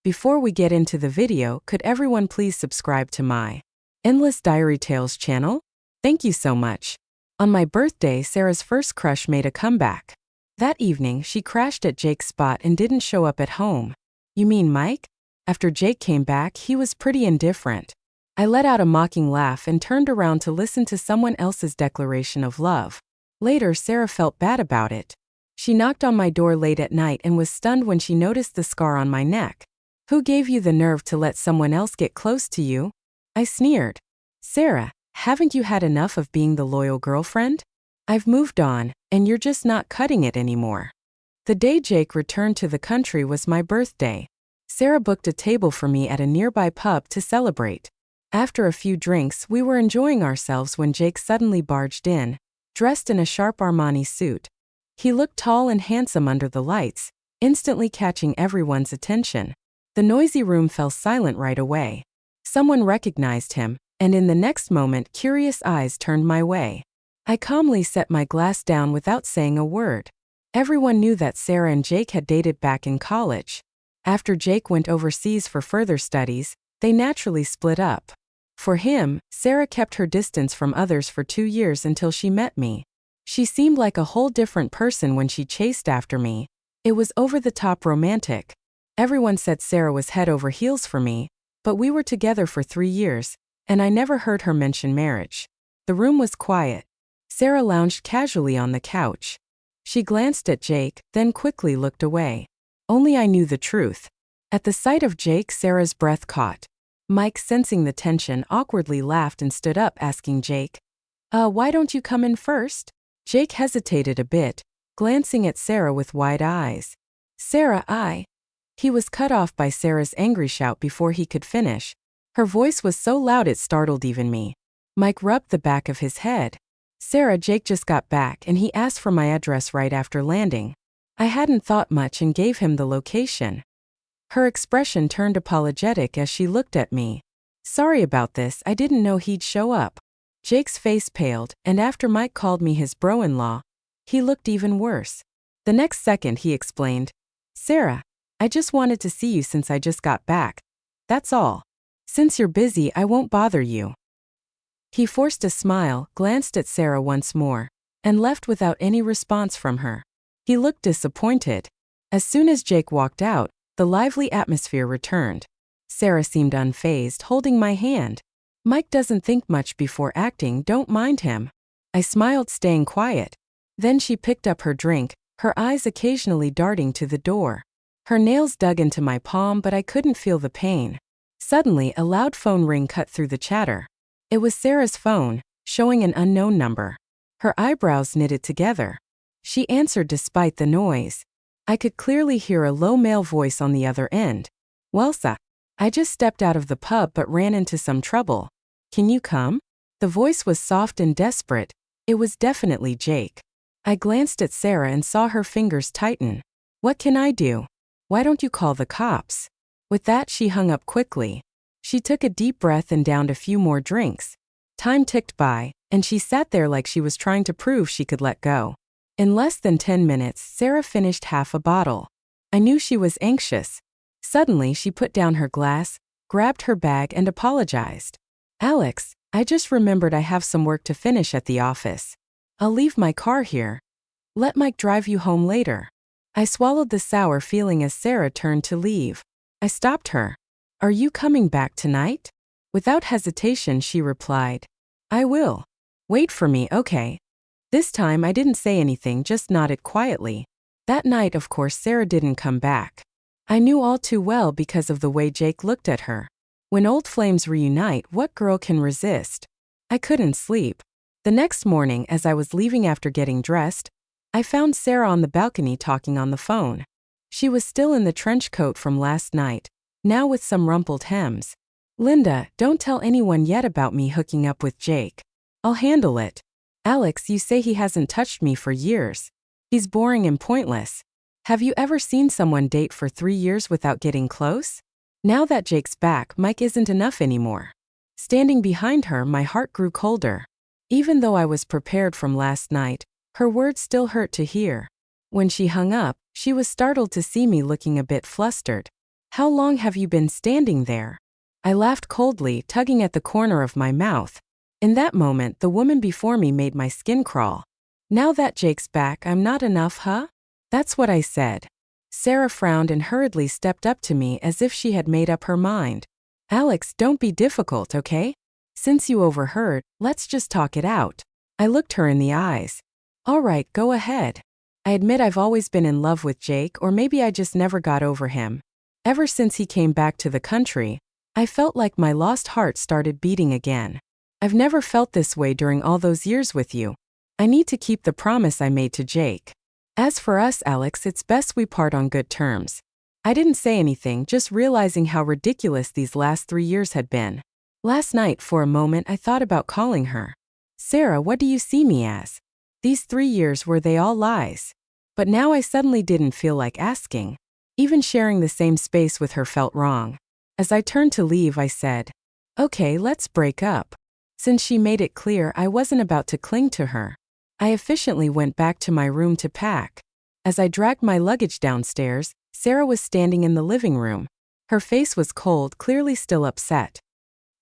Before we get into the video, could everyone please subscribe to my Endless Diary Tales channel? Thank you so much. On my birthday, Sarah's first crush made a comeback. That evening, she crashed at Jake's spot and didn't show up at home. You mean Mike? After Jake came back, he was pretty indifferent. I let out a mocking laugh and turned around to listen to someone else's declaration of love. Later, Sarah felt bad about it. She knocked on my door late at night and was stunned when she noticed the scar on my neck. Who gave you the nerve to let someone else get close to you? I sneered. Sarah, haven't you had enough of being the loyal girlfriend? I've moved on, and you're just not cutting it anymore. The day Jake returned to the country was my birthday. Sarah booked a table for me at a nearby pub to celebrate. After a few drinks, we were enjoying ourselves when Jake suddenly barged in, dressed in a sharp Armani suit. He looked tall and handsome under the lights, instantly catching everyone's attention. The noisy room fell silent right away. Someone recognized him, and in the next moment, curious eyes turned my way. I calmly set my glass down without saying a word. Everyone knew that Sarah and Jake had dated back in college. After Jake went overseas for further studies, they naturally split up. For him, Sarah kept her distance from others for 2 years until she met me. She seemed like a whole different person when she chased after me. It was over-the-top romantic. Everyone said Sarah was head over heels for me, but we were together for 3 years, and I never heard her mention marriage. The room was quiet. Sarah lounged casually on the couch. She glanced at Jake, then quickly looked away. Only I knew the truth. At the sight of Jake, Sarah's breath caught. Mike, sensing the tension, awkwardly laughed and stood up, asking Jake, why don't you come in first? Jake hesitated a bit, glancing at Sarah with wide eyes. Sarah, He was cut off by Sarah's angry shout before he could finish. Her voice was so loud it startled even me. Mike rubbed the back of his head. Sarah, Jake just got back and he asked for my address right after landing. I hadn't thought much and gave him the location. Her expression turned apologetic as she looked at me. Sorry about this, I didn't know he'd show up. Jake's face paled, and after Mike called me his bro-in-law, he looked even worse. The next second he explained, Sarah, I just wanted to see you since I just got back. That's all. Since you're busy, I won't bother you. He forced a smile, glanced at Sarah once more, and left without any response from her. He looked disappointed. As soon as Jake walked out, the lively atmosphere returned. Sarah seemed unfazed, holding my hand. Mike doesn't think much before acting, don't mind him. I smiled, staying quiet. Then she picked up her drink, her eyes occasionally darting to the door. Her nails dug into my palm, but I couldn't feel the pain. Suddenly, a loud phone ring cut through the chatter. It was Sarah's phone, showing an unknown number. Her eyebrows knitted together. She answered despite the noise. I could clearly hear a low male voice on the other end. Well, sir, I just stepped out of the pub but ran into some trouble. Can you come? The voice was soft and desperate. It was definitely Jake. I glanced at Sarah and saw her fingers tighten. What can I do? Why don't you call the cops? With that, she hung up quickly. She took a deep breath and downed a few more drinks. Time ticked by, and she sat there like she was trying to prove she could let go. In less than 10 minutes, Sarah finished half a bottle. I knew she was anxious. Suddenly, she put down her glass, grabbed her bag, and apologized. Alex, I just remembered I have some work to finish at the office. I'll leave my car here. Let Mike drive you home later. I swallowed the sour feeling as Sarah turned to leave. I stopped her. Are you coming back tonight? Without hesitation, she replied. I will. Wait for me, okay? This time I didn't say anything, just nodded quietly. That night, of course, Sarah didn't come back. I knew all too well because of the way Jake looked at her. When old flames reunite, what girl can resist? I couldn't sleep. The next morning, as I was leaving after getting dressed, I found Sarah on the balcony talking on the phone. She was still in the trench coat from last night, now with some rumpled hems. Linda, don't tell anyone yet about me hooking up with Jake. I'll handle it. Alex, you say he hasn't touched me for years. He's boring and pointless. Have you ever seen someone date for 3 years without getting close? Now that Jake's back, Mike isn't enough anymore. Standing behind her, my heart grew colder. Even though I was prepared from last night, her words still hurt to hear. When she hung up, she was startled to see me looking a bit flustered. How long have you been standing there? I laughed coldly, tugging at the corner of my mouth. In that moment, the woman before me made my skin crawl. Now that Jake's back, I'm not enough, huh? That's what I said. Sarah frowned and hurriedly stepped up to me as if she had made up her mind. Alex, don't be difficult, okay? Since you overheard, let's just talk it out. I looked her in the eyes. All right, go ahead. I admit I've always been in love with Jake, or maybe I just never got over him. Ever since he came back to the country, I felt like my lost heart started beating again. I've never felt this way during all those years with you. I need to keep the promise I made to Jake. As for us, Alex, it's best we part on good terms. I didn't say anything, just realizing how ridiculous these last 3 years had been. Last night, for a moment, I thought about calling her. Sarah, what do you see me as? These 3 years, were they all lies? But now I suddenly didn't feel like asking. Even sharing the same space with her felt wrong. As I turned to leave, I said, okay, let's break up. Since she made it clear I wasn't about to cling to her, I efficiently went back to my room to pack. As I dragged my luggage downstairs, Sarah was standing in the living room. Her face was cold, clearly still upset.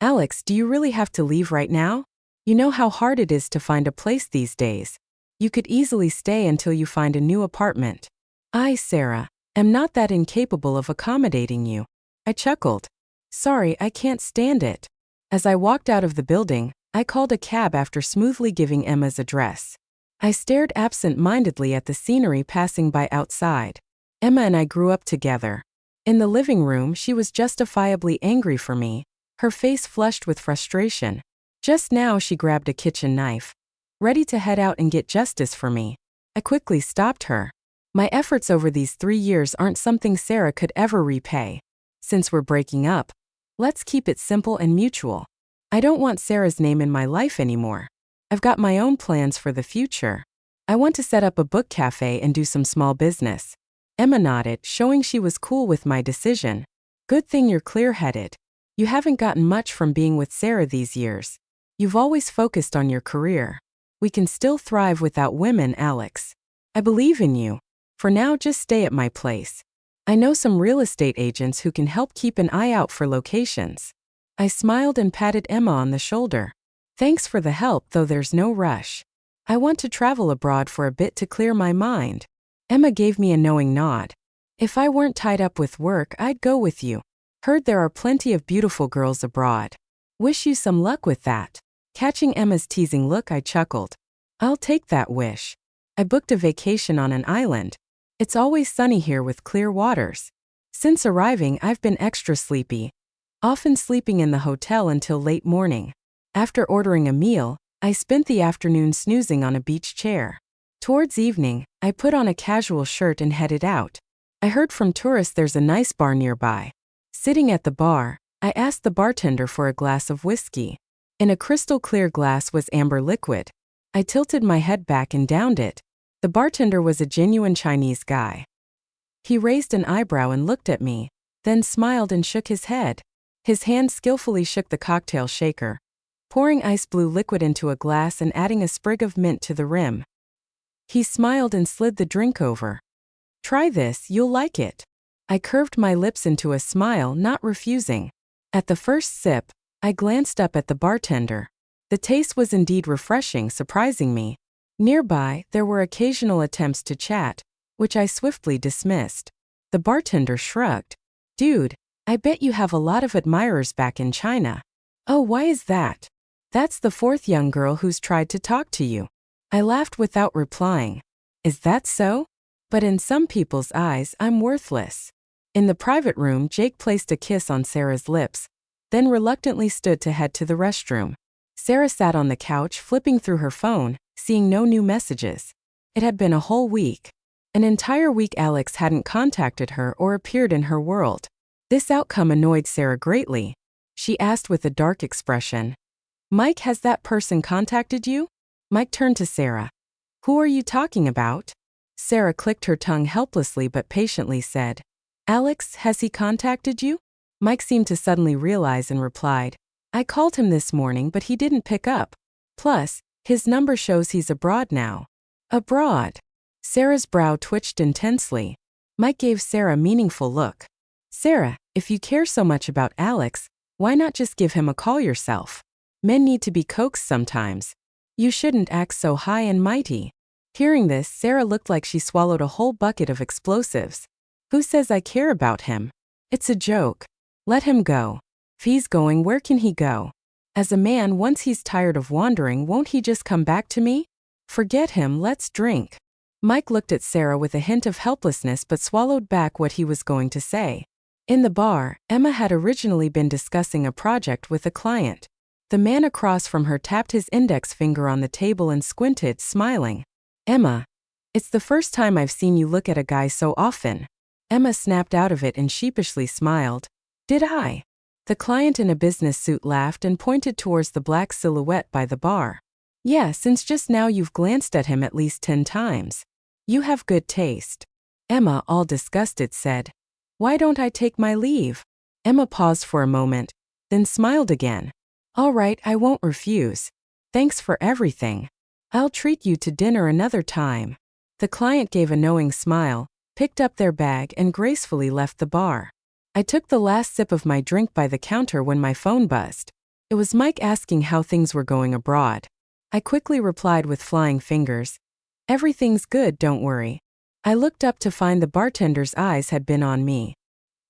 Alex, do you really have to leave right now? You know how hard it is to find a place these days. You could easily stay until you find a new apartment. I, Sarah, am not that incapable of accommodating you. I chuckled. Sorry, I can't stand it. As I walked out of the building, I called a cab after smoothly giving Emma's address. I stared absent-mindedly at the scenery passing by outside. Emma and I grew up together. In the living room, she was justifiably angry for me, her face flushed with frustration. Just now she grabbed a kitchen knife, ready to head out and get justice for me. I quickly stopped her. My efforts over these 3 years aren't something Sarah could ever repay. Since we're breaking up, let's keep it simple and mutual. I don't want Sarah's name in my life anymore. I've got my own plans for the future. I want to set up a book cafe and do some small business. Emma nodded, showing she was cool with my decision. Good thing you're clear-headed. You haven't gotten much from being with Sarah these years. You've always focused on your career. We can still thrive without women, Alex. I believe in you. For now, just stay at my place. I know some real estate agents who can help keep an eye out for locations. I smiled and patted Emma on the shoulder. Thanks for the help, though there's no rush. I want to travel abroad for a bit to clear my mind. Emma gave me a knowing nod. If I weren't tied up with work, I'd go with you. Heard there are plenty of beautiful girls abroad. Wish you some luck with that. Catching Emma's teasing look, I chuckled. I'll take that wish. I booked a vacation on an island. It's always sunny here with clear waters. Since arriving, I've been extra sleepy, often sleeping in the hotel until late morning. After ordering a meal, I spent the afternoon snoozing on a beach chair. Towards evening, I put on a casual shirt and headed out. I heard from tourists there's a nice bar nearby. Sitting at the bar, I asked the bartender for a glass of whiskey. In a crystal-clear glass was amber liquid. I tilted my head back and downed it. The bartender was a genuine Chinese guy. He raised an eyebrow and looked at me, then smiled and shook his head. His hand skillfully shook the cocktail shaker, pouring ice blue liquid into a glass and adding a sprig of mint to the rim. He smiled and slid the drink over. Try this, you'll like it. I curved my lips into a smile, not refusing. At the first sip, I glanced up at the bartender. The taste was indeed refreshing, surprising me. Nearby, there were occasional attempts to chat, which I swiftly dismissed. The bartender shrugged. Dude, I bet you have a lot of admirers back in China. Oh, why is that? That's the 4th young girl who's tried to talk to you. I laughed without replying. Is that so? But in some people's eyes, I'm worthless. In the private room, Jake placed a kiss on Sarah's lips, then reluctantly stood to head to the restroom. Sarah sat on the couch, flipping through her phone, seeing no new messages. It had been a whole week. An entire week Alex hadn't contacted her or appeared in her world. This outcome annoyed Sarah greatly. She asked with a dark expression, Mike, has that person contacted you? Mike turned to Sarah. Who are you talking about? Sarah clicked her tongue helplessly but patiently said, Alex, has he contacted you? Mike seemed to suddenly realize and replied, I called him this morning but he didn't pick up. Plus, his number shows he's abroad now. Abroad? Sarah's brow twitched intensely. Mike gave Sarah a meaningful look. Sarah, if you care so much about Alex, why not just give him a call yourself? Men need to be coaxed sometimes. You shouldn't act so high and mighty. Hearing this, Sarah looked like she swallowed a whole bucket of explosives. Who says I care about him? It's a joke. Let him go. If he's going, where can he go? As a man, once he's tired of wandering, won't he just come back to me? Forget him, let's drink. Mike looked at Sarah with a hint of helplessness but swallowed back what he was going to say. In the bar, Emma had originally been discussing a project with a client. The man across from her tapped his index finger on the table and squinted, smiling. Emma, it's the first time I've seen you look at a guy so often. Emma snapped out of it and sheepishly smiled. Did I? The client in a business suit laughed and pointed towards the black silhouette by the bar. Yeah, since just now you've glanced at him at least 10 times. You have good taste. Emma, all disgusted, said. Why don't I take my leave? Emma paused for a moment, then smiled again. All right, I won't refuse. Thanks for everything. I'll treat you to dinner another time. The client gave a knowing smile, picked up their bag and gracefully left the bar. I took the last sip of my drink by the counter when my phone buzzed. It was Mike asking how things were going abroad. I quickly replied with flying fingers. Everything's good, don't worry. I looked up to find the bartender's eyes had been on me.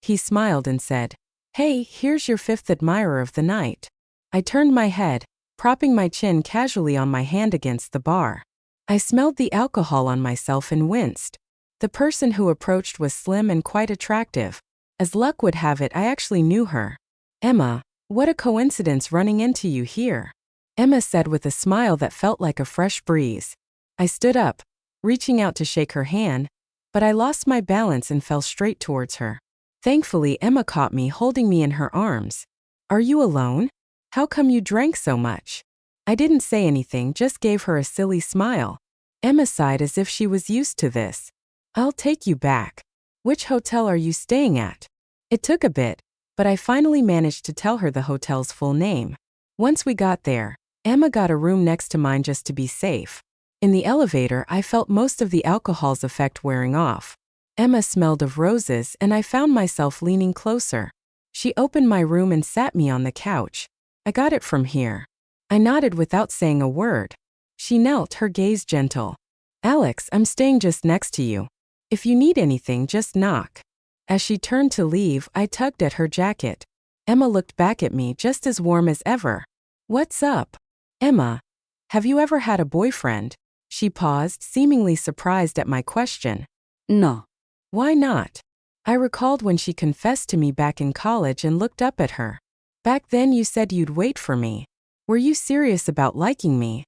He smiled and said, Hey, here's your 5th admirer of the night. I turned my head, propping my chin casually on my hand against the bar. I smelled the alcohol on myself and winced. The person who approached was slim and quite attractive. As luck would have it, I actually knew her. Emma, what a coincidence running into you here. Emma said with a smile that felt like a fresh breeze. I stood up, reaching out to shake her hand, but I lost my balance and fell straight towards her. Thankfully, Emma caught me, holding me in her arms. Are you alone? How come you drank so much? I didn't say anything, just gave her a silly smile. Emma sighed as if she was used to this. I'll take you back. Which hotel are you staying at? It took a bit, but I finally managed to tell her the hotel's full name. Once we got there, Emma got a room next to mine just to be safe. In the elevator, I felt most of the alcohol's effect wearing off. Emma smelled of roses and I found myself leaning closer. She opened my room and sat me on the couch. I got it from here. I nodded without saying a word. She knelt, her gaze gentle. Alex, I'm staying just next to you. If you need anything, just knock. As she turned to leave, I tugged at her jacket. Emma looked back at me, just as warm as ever. What's up? Emma, have you ever had a boyfriend? She paused, seemingly surprised at my question. No. Why not? I recalled when she confessed to me back in college and looked up at her. Back then you said you'd wait for me. Were you serious about liking me?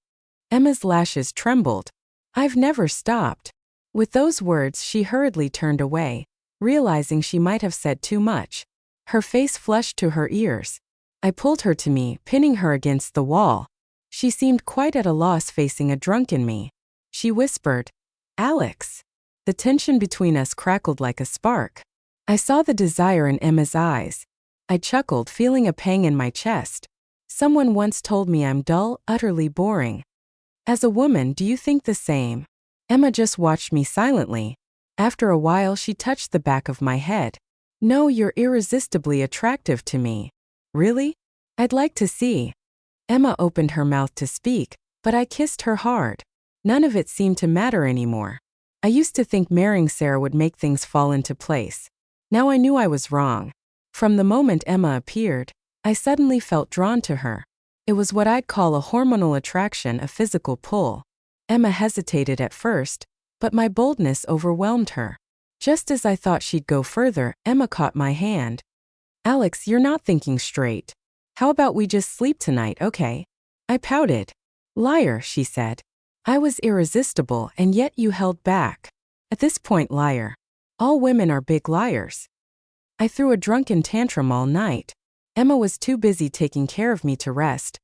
Emma's lashes trembled. I've never stopped. With those words, she hurriedly turned away, realizing she might have said too much. Her face flushed to her ears. I pulled her to me, pinning her against the wall. She seemed quite at a loss facing a drunken me. She whispered, Alex. The tension between us crackled like a spark. I saw the desire in Emma's eyes. I chuckled, feeling a pang in my chest. Someone once told me I'm dull, utterly boring. As a woman, do you think the same? Emma just watched me silently. After a while, she touched the back of my head. No, you're irresistibly attractive to me. Really? I'd like to see. Emma opened her mouth to speak, but I kissed her hard. None of it seemed to matter anymore. I used to think marrying Sarah would make things fall into place. Now I knew I was wrong. From the moment Emma appeared, I suddenly felt drawn to her. It was what I'd call a hormonal attraction, a physical pull. Emma hesitated at first, but my boldness overwhelmed her. Just as I thought she'd go further, Emma caught my hand. Alex, you're not thinking straight. How about we just sleep tonight, okay? I pouted. Liar, she said. I was irresistible, and yet you held back. At this point, liar. All women are big liars. I threw a drunken tantrum all night. Emma was too busy taking care of me to rest,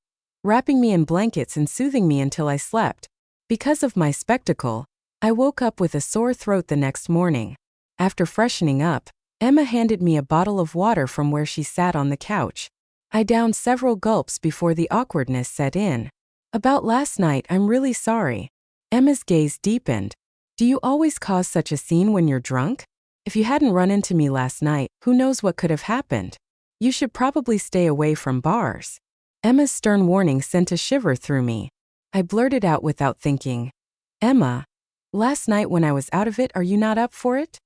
wrapping me in blankets and soothing me until I slept. Because of my spectacle, I woke up with a sore throat the next morning. After freshening up, Emma handed me a bottle of water from where she sat on the couch. I downed several gulps before the awkwardness set in. About last night, I'm really sorry. Emma's gaze deepened. Do you always cause such a scene when you're drunk? If you hadn't run into me last night, who knows what could have happened? You should probably stay away from bars. Emma's stern warning sent a shiver through me. I blurted out without thinking. Emma, last night when I was out of it, are you not up for it?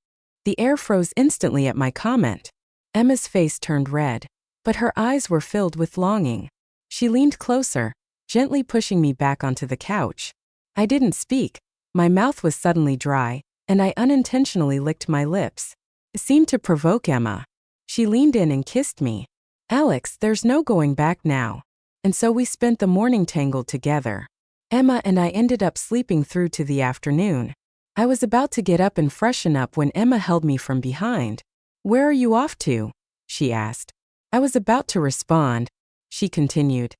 The air froze instantly at my comment. Emma's face turned red, but her eyes were filled with longing. She leaned closer, gently pushing me back onto the couch. I didn't speak. My mouth was suddenly dry, and I unintentionally licked my lips. It seemed to provoke Emma. She leaned in and kissed me. Alex, there's no going back now. And so we spent the morning tangled together. Emma and I ended up sleeping through to the afternoon. I was about to get up and freshen up when Emma held me from behind. Where are you off to? She asked. I was about to respond. She continued.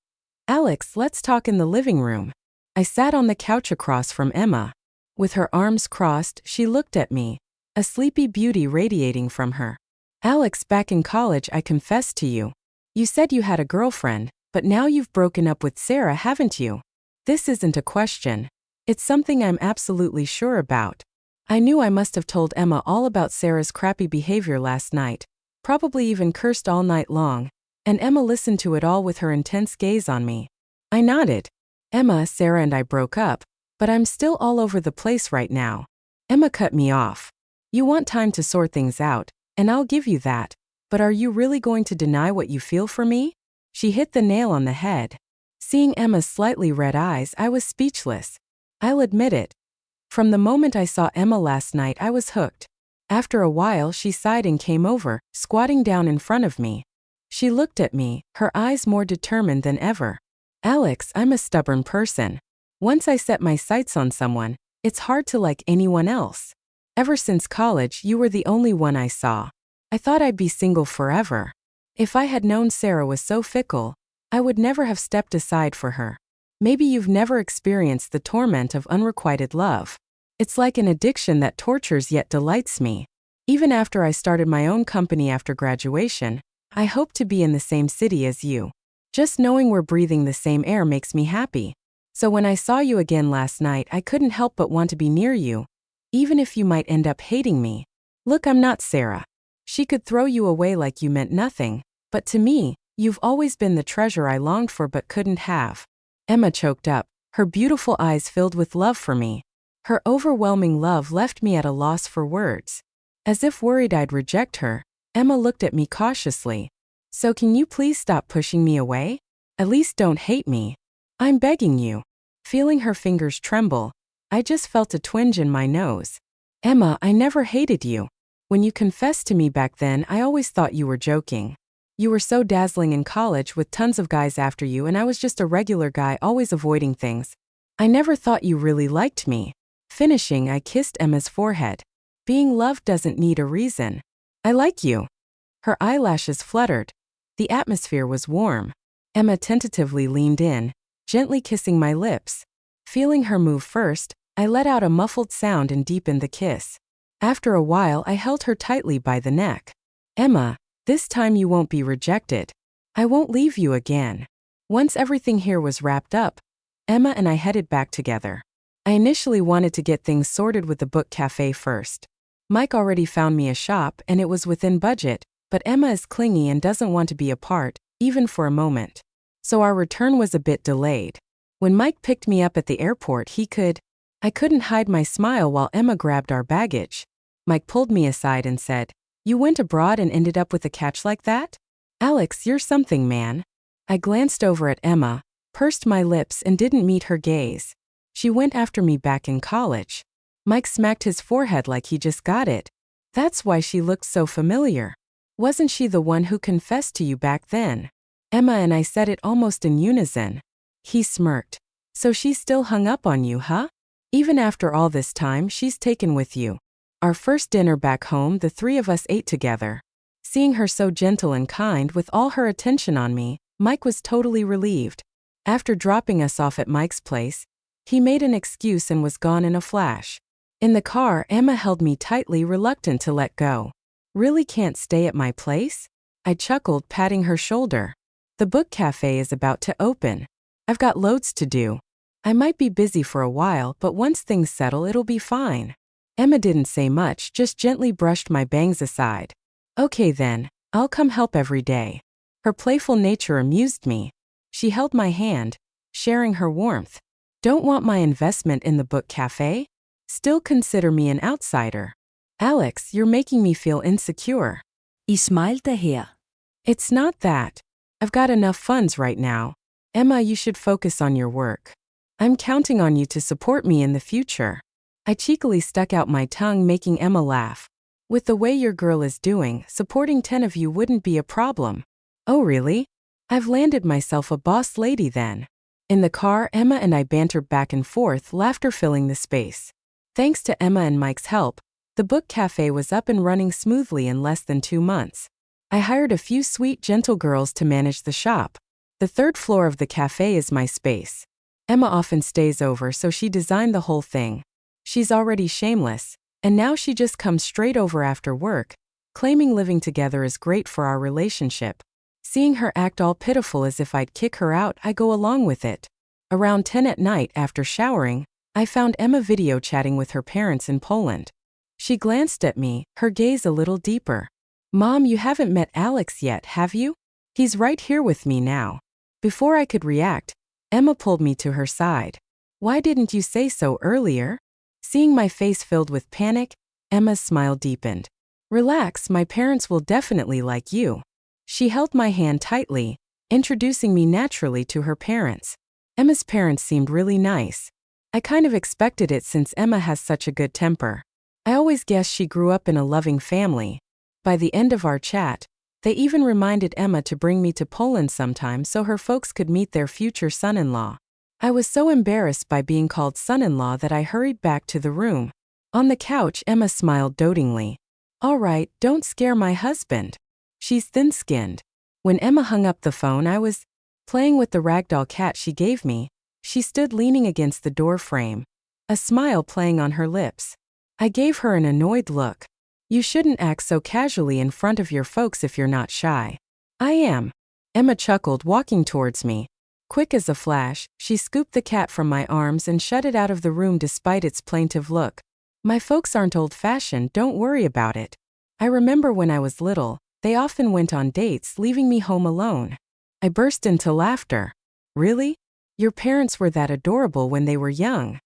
Alex, let's talk in the living room. I sat on the couch across from Emma. With her arms crossed, she looked at me, a sleepy beauty radiating from her. Alex, back in college I confessed to you. You said you had a girlfriend, but now you've broken up with Sarah, haven't you? This isn't a question. It's something I'm absolutely sure about. I knew I must have told Emma all about Sarah's crappy behavior last night, probably even cursed all night long, and Emma listened to it all with her intense gaze on me. I nodded. Emma, Sarah and I broke up, but I'm still all over the place right now. Emma cut me off. You want time to sort things out, and I'll give you that, but are you really going to deny what you feel for me? She hit the nail on the head. Seeing Emma's slightly red eyes, I was speechless. I'll admit it. From the moment I saw Emma last night, I was hooked. After a while, she sighed and came over, squatting down in front of me. She looked at me, her eyes more determined than ever. Alex, I'm a stubborn person. Once I set my sights on someone, it's hard to like anyone else. Ever since college, you were the only one I saw. I thought I'd be single forever. If I had known Sarah was so fickle, I would never have stepped aside for her. Maybe you've never experienced the torment of unrequited love. It's like an addiction that tortures yet delights me. Even after I started my own company after graduation, I hope to be in the same city as you. Just knowing we're breathing the same air makes me happy. So when I saw you again last night, I couldn't help but want to be near you, even if you might end up hating me. Look, I'm not Sarah. She could throw you away like you meant nothing, but to me, you've always been the treasure I longed for but couldn't have. Emma choked up, her beautiful eyes filled with love for me. Her overwhelming love left me at a loss for words. As if worried I'd reject her, Emma looked at me cautiously. So can you please stop pushing me away? At least don't hate me. I'm begging you. Feeling her fingers tremble, I just felt a twinge in my nose. Emma, I never hated you. When you confessed to me back then, I always thought you were joking. You were so dazzling in college with tons of guys after you, and I was just a regular guy always avoiding things. I never thought you really liked me. Finishing, I kissed Emma's forehead. Being loved doesn't need a reason. I like you. Her eyelashes fluttered. The atmosphere was warm. Emma tentatively leaned in, gently kissing my lips. Feeling her move first, I let out a muffled sound and deepened the kiss. After a while, I held her tightly by the neck. Emma, this time you won't be rejected. I won't leave you again. Once everything here was wrapped up, Emma and I headed back together. I initially wanted to get things sorted with the book cafe first. Mike already found me a shop and it was within budget, but Emma is clingy and doesn't want to be apart, even for a moment. So our return was a bit delayed. When Mike picked me up at the airport, I couldn't hide my smile while Emma grabbed our baggage. Mike pulled me aside and said, "You went abroad and ended up with a catch like that? Alex, you're something, man." I glanced over at Emma, pursed my lips and didn't meet her gaze. She went after me back in college. Mike smacked his forehead like he just got it. That's why she looked so familiar. Wasn't she the one who confessed to you back then? Emma and I said it almost in unison. He smirked. So she's still hung up on you, huh? Even after all this time, she's taken with you. Our first dinner back home, the three of us ate together. Seeing her so gentle and kind with all her attention on me, Mike was totally relieved. After dropping us off at Mike's place, he made an excuse and was gone in a flash. In the car, Emma held me tightly, reluctant to let go. Really can't stay at my place? I chuckled, patting her shoulder. The book cafe is about to open. I've got loads to do. I might be busy for a while, but once things settle, it'll be fine. Emma didn't say much, just gently brushed my bangs aside. Okay then, I'll come help every day. Her playful nature amused me. She held my hand, sharing her warmth. Don't want my investment in the book cafe? Still consider me an outsider. Alex, you're making me feel insecure. I smilte her. It's not that. I've got enough funds right now. Emma, you should focus on your work. I'm counting on you to support me in the future. I cheekily stuck out my tongue, making Emma laugh. With the way your girl is doing, supporting 10 of you wouldn't be a problem. Oh really? I've landed myself a boss lady then. In the car, Emma and I bantered back and forth, laughter filling the space. Thanks to Emma and Mike's help, the book cafe was up and running smoothly in less than 2 months. I hired a few sweet, gentle girls to manage the shop. The 3rd floor of the cafe is my space. Emma often stays over, so she designed the whole thing. She's already shameless, and now she just comes straight over after work, claiming living together is great for our relationship. Seeing her act all pitiful as if I'd kick her out, I go along with it. Around 10 at night, after showering, I found Emma video chatting with her parents in Poland. She glanced at me, her gaze a little deeper. Mom, you haven't met Alex yet, have you? He's right here with me now. Before I could react, Emma pulled me to her side. Why didn't you say so earlier? Seeing my face filled with panic, Emma's smile deepened. Relax, my parents will definitely like you. She held my hand tightly, introducing me naturally to her parents. Emma's parents seemed really nice. I kind of expected it since Emma has such a good temper. I always guessed she grew up in a loving family. By the end of our chat, they even reminded Emma to bring me to Poland sometime so her folks could meet their future son-in-law. I was so embarrassed by being called son-in-law that I hurried back to the room. On the couch, Emma smiled dotingly. All right, don't scare my husband. She's thin-skinned. When Emma hung up the phone, I was playing with the ragdoll cat she gave me. She stood leaning against the door frame, a smile playing on her lips. I gave her an annoyed look. You shouldn't act so casually in front of your folks if you're not shy. I am. Emma chuckled, walking towards me. Quick as a flash, she scooped the cat from my arms and shut it out of the room despite its plaintive look. My folks aren't old-fashioned, don't worry about it. I remember when I was little, they often went on dates, leaving me home alone. I burst into laughter. Really? Your parents were that adorable when they were young?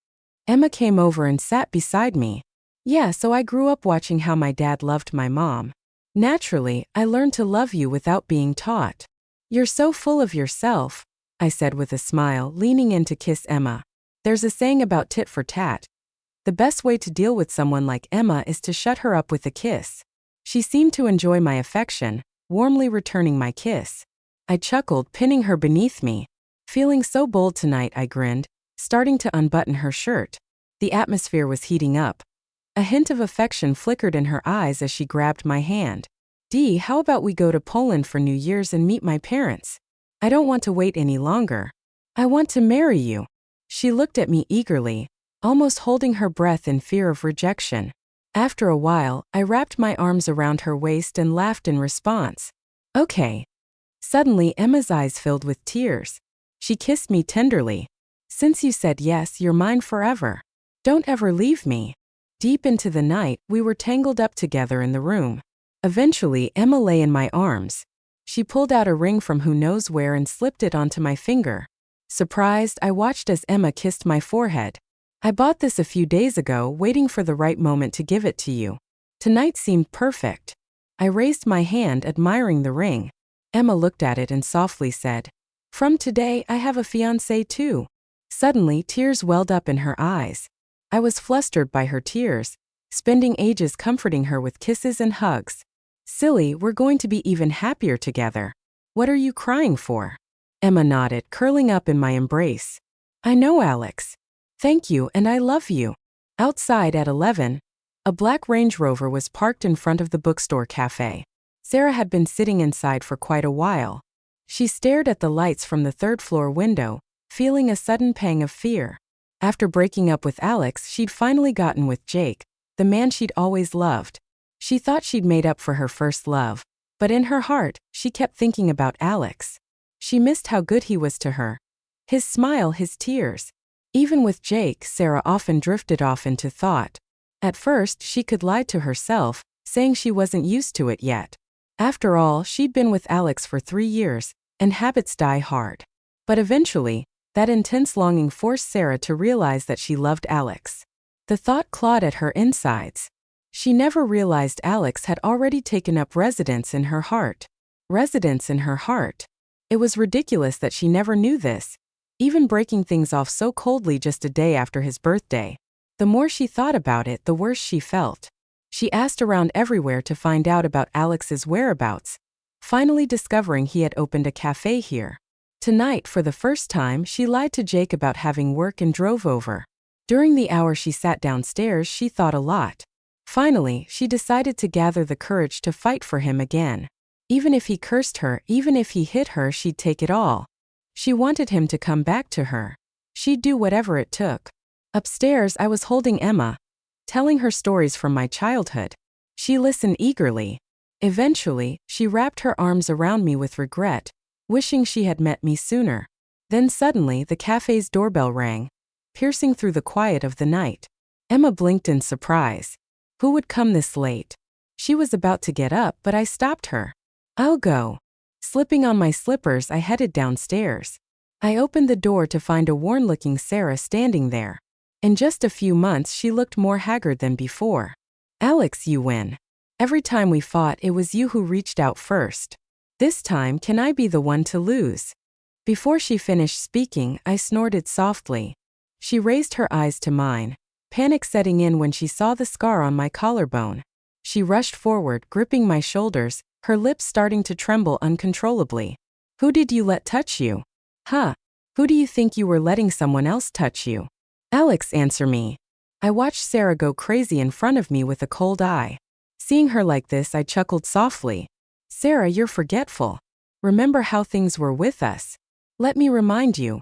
Emma came over and sat beside me. Yeah, so I grew up watching how my dad loved my mom. Naturally, I learned to love you without being taught. You're so full of yourself, I said with a smile, leaning in to kiss Emma. There's a saying about tit for tat. The best way to deal with someone like Emma is to shut her up with a kiss. She seemed to enjoy my affection, warmly returning my kiss. I chuckled, pinning her beneath me. Feeling so bold tonight, I grinned, starting to unbutton her shirt. The atmosphere was heating up. A hint of affection flickered in her eyes as she grabbed my hand. Dee, how about we go to Poland for New Year's and meet my parents? I don't want to wait any longer. I want to marry you. She looked at me eagerly, almost holding her breath in fear of rejection. After a while, I wrapped my arms around her waist and laughed in response. Okay. Suddenly, Emma's eyes filled with tears. She kissed me tenderly. Since you said yes, you're mine forever. Don't ever leave me. Deep into the night, we were tangled up together in the room. Eventually, Emma lay in my arms. She pulled out a ring from who knows where and slipped it onto my finger. Surprised, I watched as Emma kissed my forehead. I bought this a few days ago, waiting for the right moment to give it to you. Tonight seemed perfect. I raised my hand, admiring the ring. Emma looked at it and softly said, From today, I have a fiancé too. Suddenly, tears welled up in her eyes. I was flustered by her tears, spending ages comforting her with kisses and hugs. Silly, we're going to be even happier together. What are you crying for? Emma nodded, curling up in my embrace. I know, Alex. Thank you, and I love you. Outside at 11, a black Range Rover was parked in front of the bookstore cafe. Sarah had been sitting inside for quite a while. She stared at the lights from the 3rd floor window, feeling a sudden pang of fear. After breaking up with Alex, she'd finally gotten with Jake, the man she'd always loved. She thought she'd made up for her first love, but in her heart, she kept thinking about Alex. She missed how good he was to her. His smile, his tears. Even with Jake, Sarah often drifted off into thought. At first, she could lie to herself, saying she wasn't used to it yet. After all, she'd been with Alex for 3 years, and habits die hard. But eventually, that intense longing forced Sarah to realize that she loved Alex. The thought clawed at her insides. She never realized Alex had already taken up residence in her heart. Residence in her heart. It was ridiculous that she never knew this, even breaking things off so coldly just a day after his birthday. The more she thought about it, the worse she felt. She asked around everywhere to find out about Alex's whereabouts, finally discovering he had opened a cafe here. Tonight, for the first time, she lied to Jake about having work and drove over. During the hour she sat downstairs, she thought a lot. Finally, she decided to gather the courage to fight for him again. Even if he cursed her, even if he hit her, she'd take it all. She wanted him to come back to her. She'd do whatever it took. Upstairs, I was holding Emma, telling her stories from my childhood. She listened eagerly. Eventually, she wrapped her arms around me with regret, wishing she had met me sooner. Then suddenly, the cafe's doorbell rang, piercing through the quiet of the night. Emma blinked in surprise. Who would come this late? She was about to get up, but I stopped her. I'll go. Slipping on my slippers, I headed downstairs. I opened the door to find a worn-looking Sarah standing there. In just a few months, she looked more haggard than before. Alex, you win. Every time we fought, it was you who reached out first. This time, can I be the one to lose? Before she finished speaking, I snorted softly. She raised her eyes to mine, panic setting in when she saw the scar on my collarbone. She rushed forward, gripping my shoulders, her lips starting to tremble uncontrollably. Who did you let touch you? Huh? Who do you think you were letting someone else touch you? Alex, answer me. I watched Sarah go crazy in front of me with a cold eye. Seeing her like this, I chuckled softly. Sarah, you're forgetful. Remember how things were with us. Let me remind you.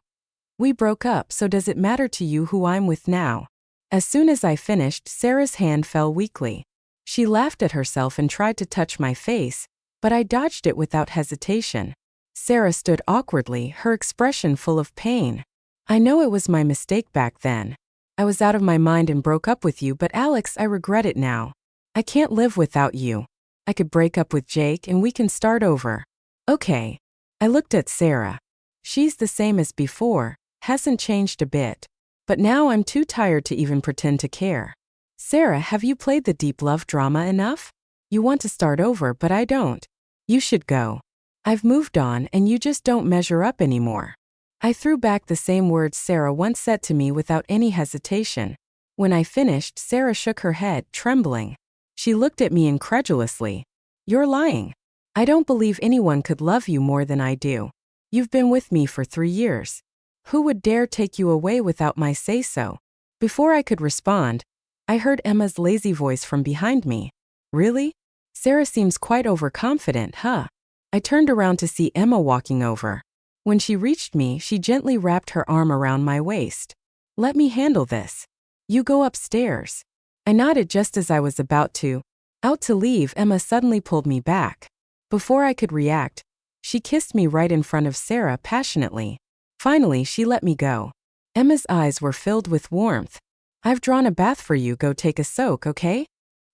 We broke up, so does it matter to you who I'm with now? As soon as I finished, Sarah's hand fell weakly. She laughed at herself and tried to touch my face, but I dodged it without hesitation. Sarah stood awkwardly, her expression full of pain. I know it was my mistake back then. I was out of my mind and broke up with you, but Alex, I regret it now. I can't live without you. I could break up with Jake and we can start over. Okay. I looked at Sarah. She's the same as before, hasn't changed a bit. But now I'm too tired to even pretend to care. Sarah, have you played the deep love drama enough? You want to start over, but I don't. You should go. I've moved on and you just don't measure up anymore. I threw back the same words Sarah once said to me without any hesitation. When I finished, Sarah shook her head, trembling. She looked at me incredulously. You're lying. I don't believe anyone could love you more than I do. You've been with me for 3 years. Who would dare take you away without my say-so? Before I could respond, I heard Emma's lazy voice from behind me. Really? Sarah seems quite overconfident, huh? I turned around to see Emma walking over. When she reached me, she gently wrapped her arm around my waist. Let me handle this. You go upstairs. I nodded just as I was about to. Out to leave, Emma suddenly pulled me back. Before I could react, she kissed me right in front of Sarah passionately. Finally, she let me go. Emma's eyes were filled with warmth. I've drawn a bath for you, go take a soak, okay?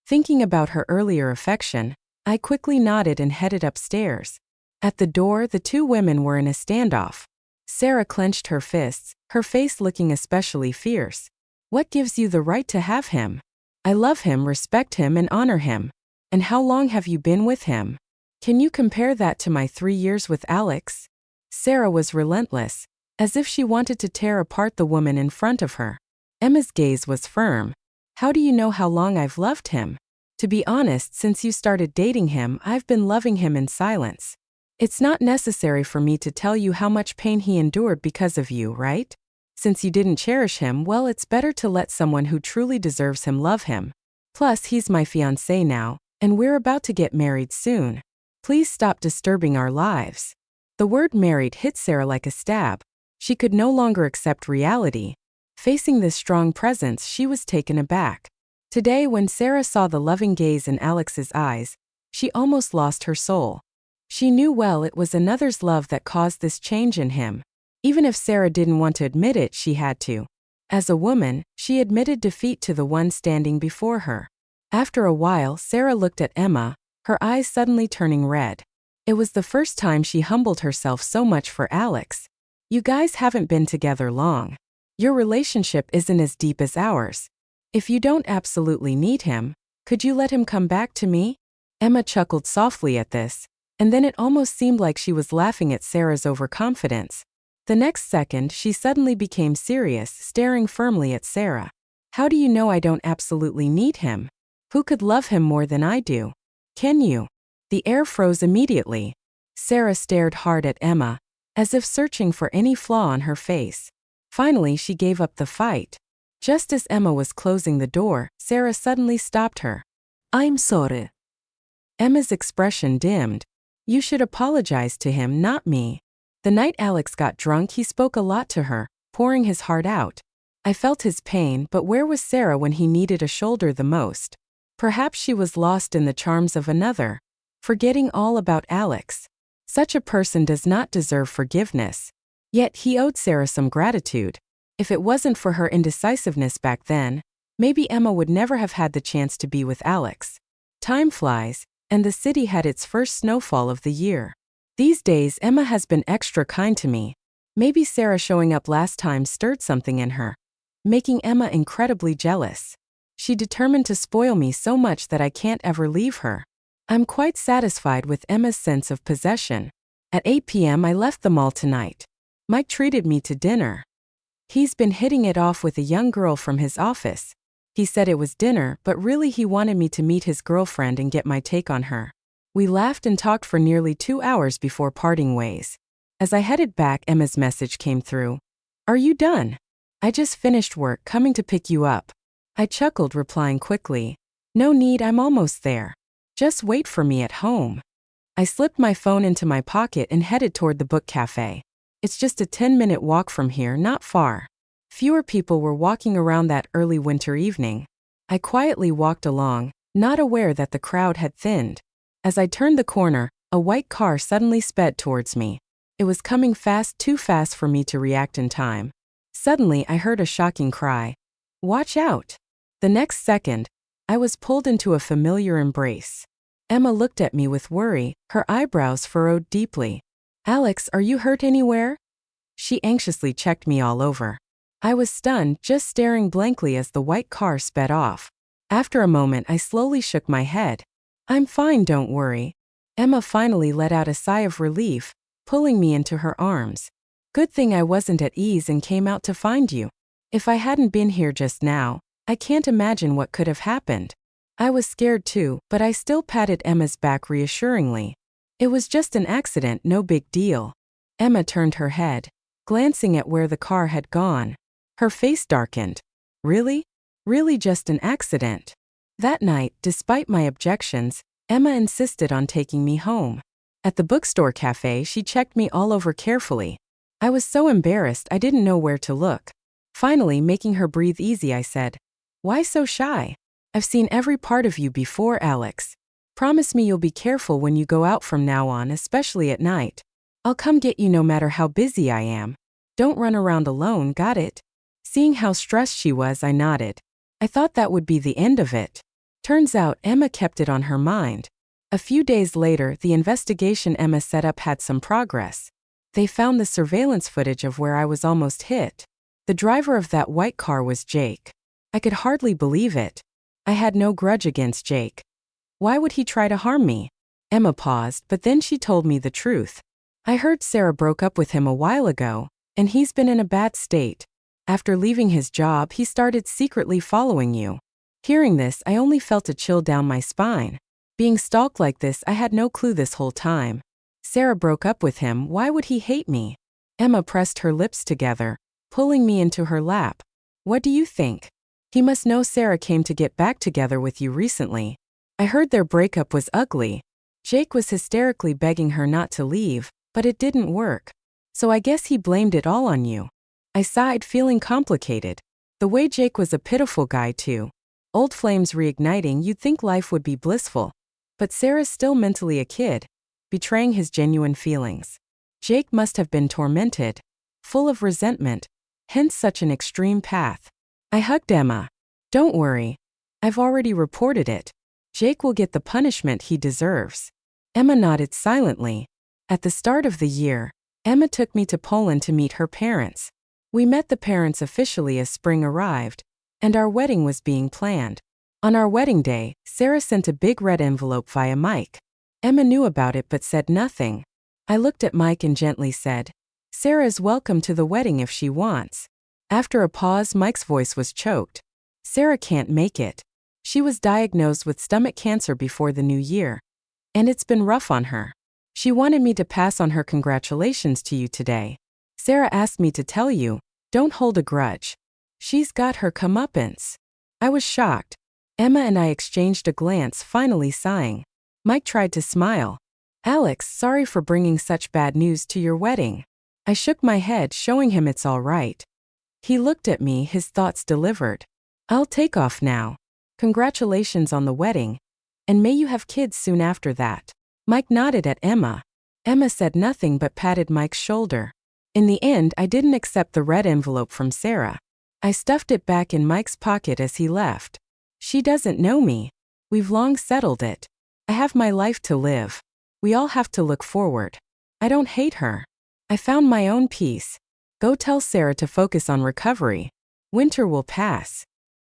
Thinking about her earlier affection, I quickly nodded and headed upstairs. At the door, the two women were in a standoff. Sarah clenched her fists, her face looking especially fierce. What gives you the right to have him? I love him, respect him, and honor him. And how long have you been with him? Can you compare that to my 3 years with Alex? Sarah was relentless, as if she wanted to tear apart the woman in front of her. Emma's gaze was firm. How do you know how long I've loved him? To be honest, since you started dating him, I've been loving him in silence. It's not necessary for me to tell you how much pain he endured because of you, right? Since you didn't cherish him, well, it's better to let someone who truly deserves him love him. Plus, he's my fiancé now, and we're about to get married soon. Please stop disturbing our lives. The word married hit Sarah like a stab. She could no longer accept reality. Facing this strong presence, she was taken aback. Today, when Sarah saw the loving gaze in Alex's eyes, she almost lost her soul. She knew well it was another's love that caused this change in him. Even if Sarah didn't want to admit it, she had to. As a woman, she admitted defeat to the one standing before her. After a while, Sarah looked at Emma, her eyes suddenly turning red. It was the first time she humbled herself so much for Alex. You guys haven't been together long. Your relationship isn't as deep as ours. If you don't absolutely need him, could you let him come back to me? Emma chuckled softly at this, and then it almost seemed like she was laughing at Sarah's overconfidence. The next second, she suddenly became serious, staring firmly at Sarah. How do you know I don't absolutely need him? Who could love him more than I do? Can you? The air froze immediately. Sarah stared hard at Emma, as if searching for any flaw on her face. Finally, she gave up the fight. Just as Emma was closing the door, Sarah suddenly stopped her. I'm sorry. Emma's expression dimmed. You should apologize to him, not me. The night Alex got drunk, he spoke a lot to her, pouring his heart out. I felt his pain, but where was Sarah when he needed a shoulder the most? Perhaps she was lost in the charms of another, forgetting all about Alex. Such a person does not deserve forgiveness. Yet he owed Sarah some gratitude. If it wasn't for her indecisiveness back then, maybe Emma would never have had the chance to be with Alex. Time flies, and the city had its first snowfall of the year. These days, Emma has been extra kind to me. Maybe Sarah showing up last time stirred something in her, making Emma incredibly jealous. She determined to spoil me so much that I can't ever leave her. I'm quite satisfied with Emma's sense of possession. At 8 p.m. I left the mall tonight. Mike treated me to dinner. He's been hitting it off with a young girl from his office. He said it was dinner, but really he wanted me to meet his girlfriend and get my take on her. We laughed and talked for nearly 2 hours before parting ways. As I headed back, Emma's message came through. Are you done? I just finished work, coming to pick you up. I chuckled, replying quickly. No need, I'm almost there. Just wait for me at home. I slipped my phone into my pocket and headed toward the book cafe. It's just a 10-minute walk from here, not far. Fewer people were walking around that early winter evening. I quietly walked along, not aware that the crowd had thinned. As I turned the corner, a white car suddenly sped towards me. It was coming fast, too fast for me to react in time. Suddenly, I heard a shocking cry. Watch out! The next second, I was pulled into a familiar embrace. Emma looked at me with worry, her eyebrows furrowed deeply. Alex, are you hurt anywhere? She anxiously checked me all over. I was stunned, just staring blankly as the white car sped off. After a moment, I slowly shook my head. I'm fine, don't worry. Emma finally let out a sigh of relief, pulling me into her arms. Good thing I wasn't at ease and came out to find you. If I hadn't been here just now, I can't imagine what could have happened. I was scared too, but I still patted Emma's back reassuringly. It was just an accident, no big deal. Emma turned her head, glancing at where the car had gone. Her face darkened. Really? Really just an accident? That night, despite my objections, Emma insisted on taking me home. At the bookstore cafe, she checked me all over carefully. I was so embarrassed I didn't know where to look. Finally, making her breathe easy, I said, Why so shy? I've seen every part of you before, Alex. Promise me you'll be careful when you go out from now on, especially at night. I'll come get you no matter how busy I am. Don't run around alone, got it? Seeing how stressed she was, I nodded. I thought that would be the end of it. Turns out Emma kept it on her mind. A few days later, the investigation Emma set up had some progress. They found the surveillance footage of where I was almost hit. The driver of that white car was Jake. I could hardly believe it. I had no grudge against Jake. Why would he try to harm me? Emma paused, but then she told me the truth. I heard Sarah broke up with him a while ago, and he's been in a bad state. After leaving his job, he started secretly following you. Hearing this, I only felt a chill down my spine. Being stalked like this, I had no clue this whole time. Sarah broke up with him, why would he hate me? Emma pressed her lips together, pulling me into her lap. What do you think? He must know Sarah came to get back together with you recently. I heard their breakup was ugly. Jake was hysterically begging her not to leave, but it didn't work. So I guess he blamed it all on you. I sighed, feeling complicated. The way Jake was a pitiful guy too. Old flames reigniting, you'd think life would be blissful. But Sarah's still mentally a kid, betraying his genuine feelings. Jake must have been tormented, full of resentment, hence such an extreme path. I hugged Emma. Don't worry. I've already reported it. Jake will get the punishment he deserves. Emma nodded silently. At the start of the year, Emma took me to Poland to meet her parents. We met the parents officially as spring arrived, and our wedding was being planned. On our wedding day, Sarah sent a big red envelope via Mike. Emma knew about it but said nothing. I looked at Mike and gently said, Sarah is welcome to the wedding if she wants. After a pause, Mike's voice was choked. Sarah can't make it. She was diagnosed with stomach cancer before the new year, and it's been rough on her. She wanted me to pass on her congratulations to you today. Sarah asked me to tell you, don't hold a grudge. She's got her comeuppance. I was shocked. Emma and I exchanged a glance, finally sighing. Mike tried to smile. Alex, sorry for bringing such bad news to your wedding. I shook my head, showing him it's all right. He looked at me, his thoughts delivered. I'll take off now. Congratulations on the wedding, and may you have kids soon after that. Mike nodded at Emma. Emma said nothing but patted Mike's shoulder. In the end, I didn't accept the red envelope from Sarah. I stuffed it back in Mike's pocket as he left. She doesn't know me. We've long settled it. I have my life to live. We all have to look forward. I don't hate her. I found my own peace. Go tell Sarah to focus on recovery. Winter will pass.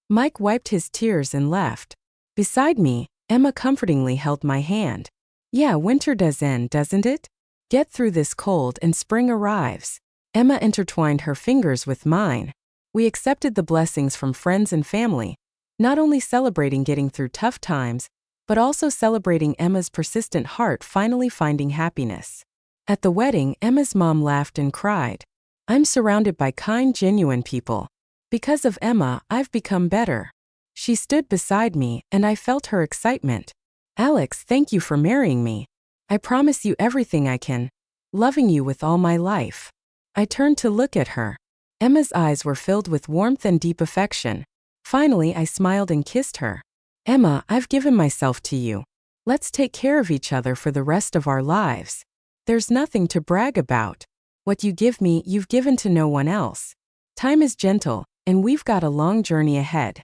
Mike wiped his tears and left. Beside me, Emma comfortingly held my hand. Yeah, winter does end, doesn't it? Get through this cold and spring arrives. Emma intertwined her fingers with mine. We accepted the blessings from friends and family, not only celebrating getting through tough times, but also celebrating Emma's persistent heart finally finding happiness. At the wedding, Emma's mom laughed and cried. I'm surrounded by kind, genuine people. Because of Emma, I've become better. She stood beside me, and I felt her excitement. Alex, thank you for marrying me. I promise you everything I can. Loving you with all my life. I turned to look at her. Emma's eyes were filled with warmth and deep affection. Finally, I smiled and kissed her. Emma, I've given myself to you. Let's take care of each other for the rest of our lives. There's nothing to brag about. What you give me, you've given to no one else. Time is gentle, and we've got a long journey ahead.